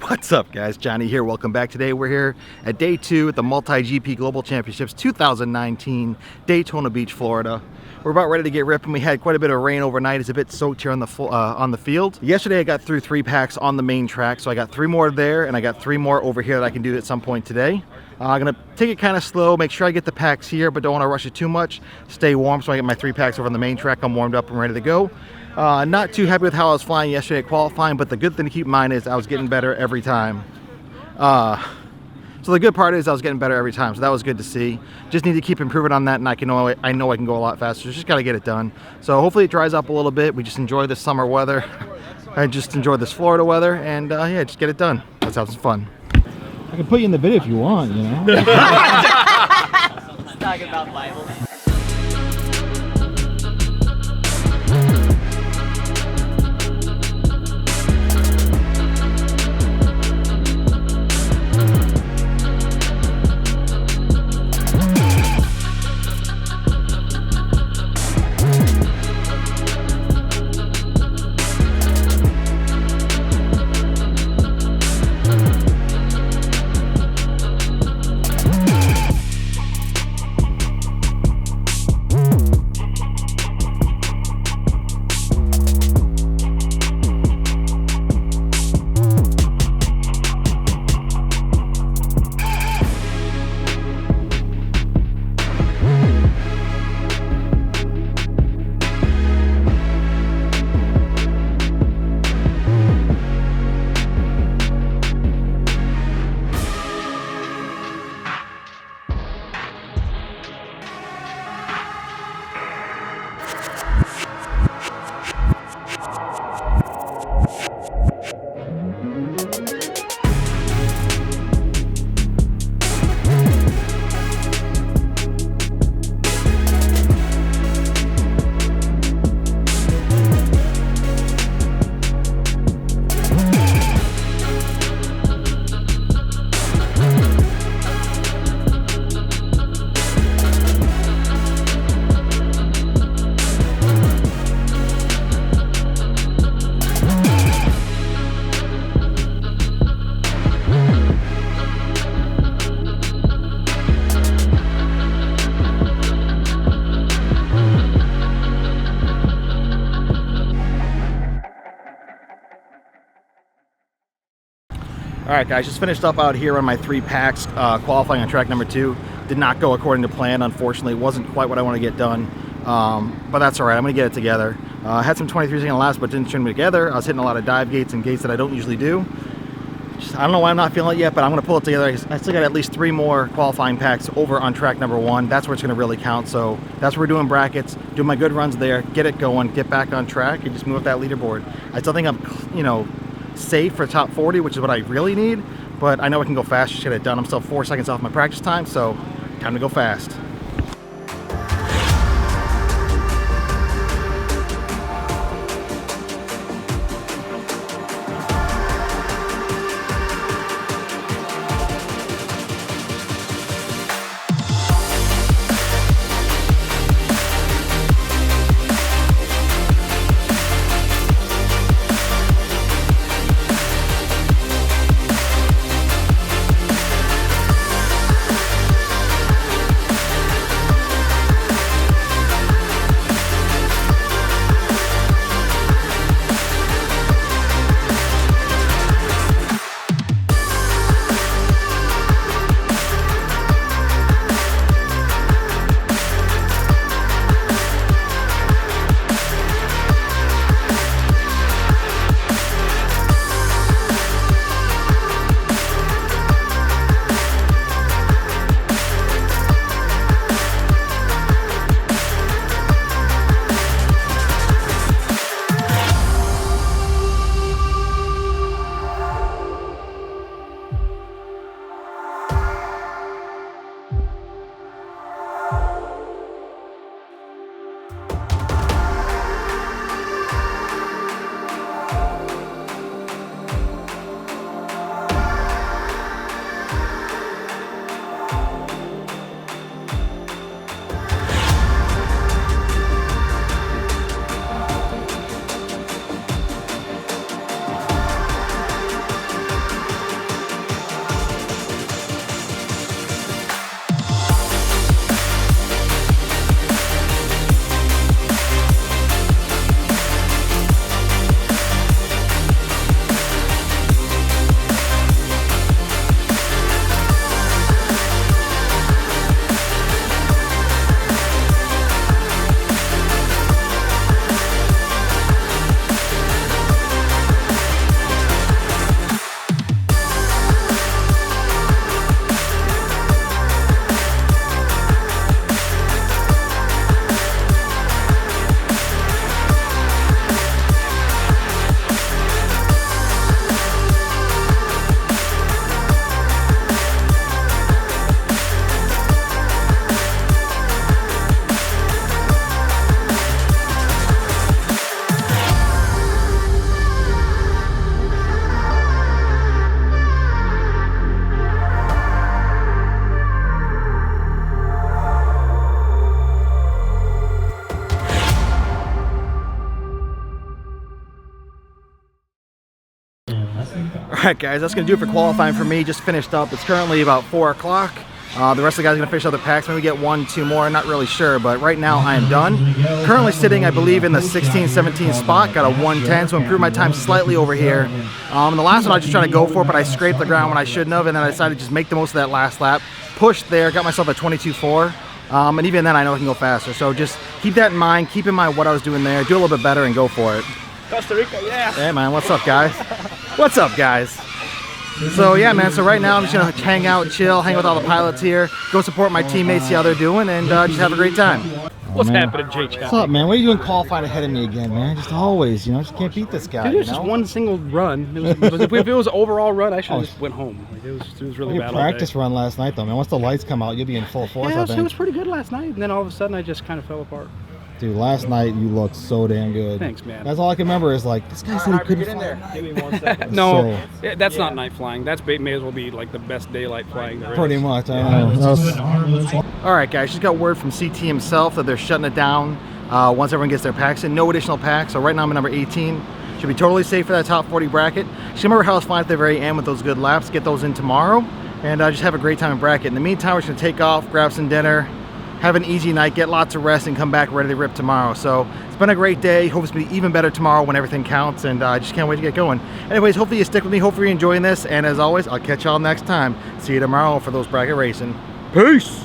What's up, guys? Johnny here. Welcome back. Today we're here at day 2 at the MultiGP Global Championships 2019, Daytona Beach, Florida. We're about ready to get ripping. We had quite a bit of rain overnight. It's a bit soaked here on the field. Yesterday I got through 3 packs on the main track, so I got 3 more there, and I got 3 more over here that I can do at some point today. I'm gonna take it kind of slow, make sure I get the packs here, but don't want to rush it too much. Stay warm, so I get my 3 packs over on the main track. I'm warmed up and ready to go. Not too happy with how I was flying yesterday at qualifying, but the good thing to keep in mind is I was getting better every time. So the good part is I was getting better every time, so that was good to see. Just need to keep improving on that, and I know I can go a lot faster. Just got to get it done. So hopefully it dries up a little bit. We just enjoy this summer weather. I just enjoy this Florida weather, and yeah, just get it done. Let's have some fun. I can put you in the video if you want, you know. Let's talk about Bible. All right, guys, just finished up out here on my 3 packs, qualifying on track number 2. Did not go according to plan, unfortunately. It wasn't quite what I want to get done, but that's all right. I'm going to get it together. Had some 23s on laps, but didn't string me together. I was hitting a lot of dive gates and gates that I don't usually do. I don't know why I'm not feeling it yet, but I'm going to pull it together. I still got at least 3 more qualifying packs over on track number 1. That's where it's going to really count. So that's where we're doing brackets, doing my good runs there, get it going, get back on track, and just move up that leaderboard. I still think I'm, safe for top 40, which is what I really need, but I know I can go fast. Just get it done. I'm still 4 seconds off my practice time, so time to go fast. Alright guys, that's going to do it for qualifying for me. Just finished up. It's currently about 4 o'clock. The rest of the guys are going to finish other packs. Maybe we get 1, 2 more. Not really sure, but right now I am done. Currently sitting, I believe, in the 16, 17 spot. Got a 110, so improved my time slightly over here. In the last one, I was just trying to go for it, but I scraped the ground when I shouldn't have, and then I decided to just make the most of that last lap. Pushed there, got myself a 22.4. And even then, I know I can go faster. So just keep that in mind. Keep in mind what I was doing there. Do a little bit better and go for it. Costa Rica, yeah. Hey, man. What's up, guys? What's up, guys? So, yeah, man. So right now, I'm just going to hang out, chill, hang with all the pilots here, go support my teammates, see how they're doing, and just have a great time. What's happening, Jay Chow? What's up, man? What are you doing qualifying ahead of me again, man? Just always, you know, just can't beat this guy. Dude, it was just one single run. If it was an overall run, I should have just went home. Like, it was really bad. Your practice run last night, though, man. Once the lights come out, you'll be in full force. Yeah, I think. It was pretty good last night, and then all of a sudden, I just kind of fell apart. Dude, last night you looked so damn good. Thanks, man. That's all I can remember is like, this guy said he couldn't fly. Give me 1 second. No, that's not night flying. That's may as well be like the best daylight flying there is. Pretty much, I know. Alright guys, just got word from CT himself that they're shutting it down once everyone gets their packs in. No additional packs, so right now I'm at number 18. Should be totally safe for that top 40 bracket. Just remember how I was flying at the very end with those good laps. Get those in tomorrow, and just have a great time in bracket. In the meantime, we're just going to take off, grab some dinner, have an easy night, get lots of rest, and come back ready to rip tomorrow. So it's been a great day. Hope it's going to be even better tomorrow when everything counts, and I just can't wait to get going. Anyways, hopefully you stick with me. Hopefully you're enjoying this, and as always, I'll catch y'all next time. See you tomorrow for those bracket racing. Peace!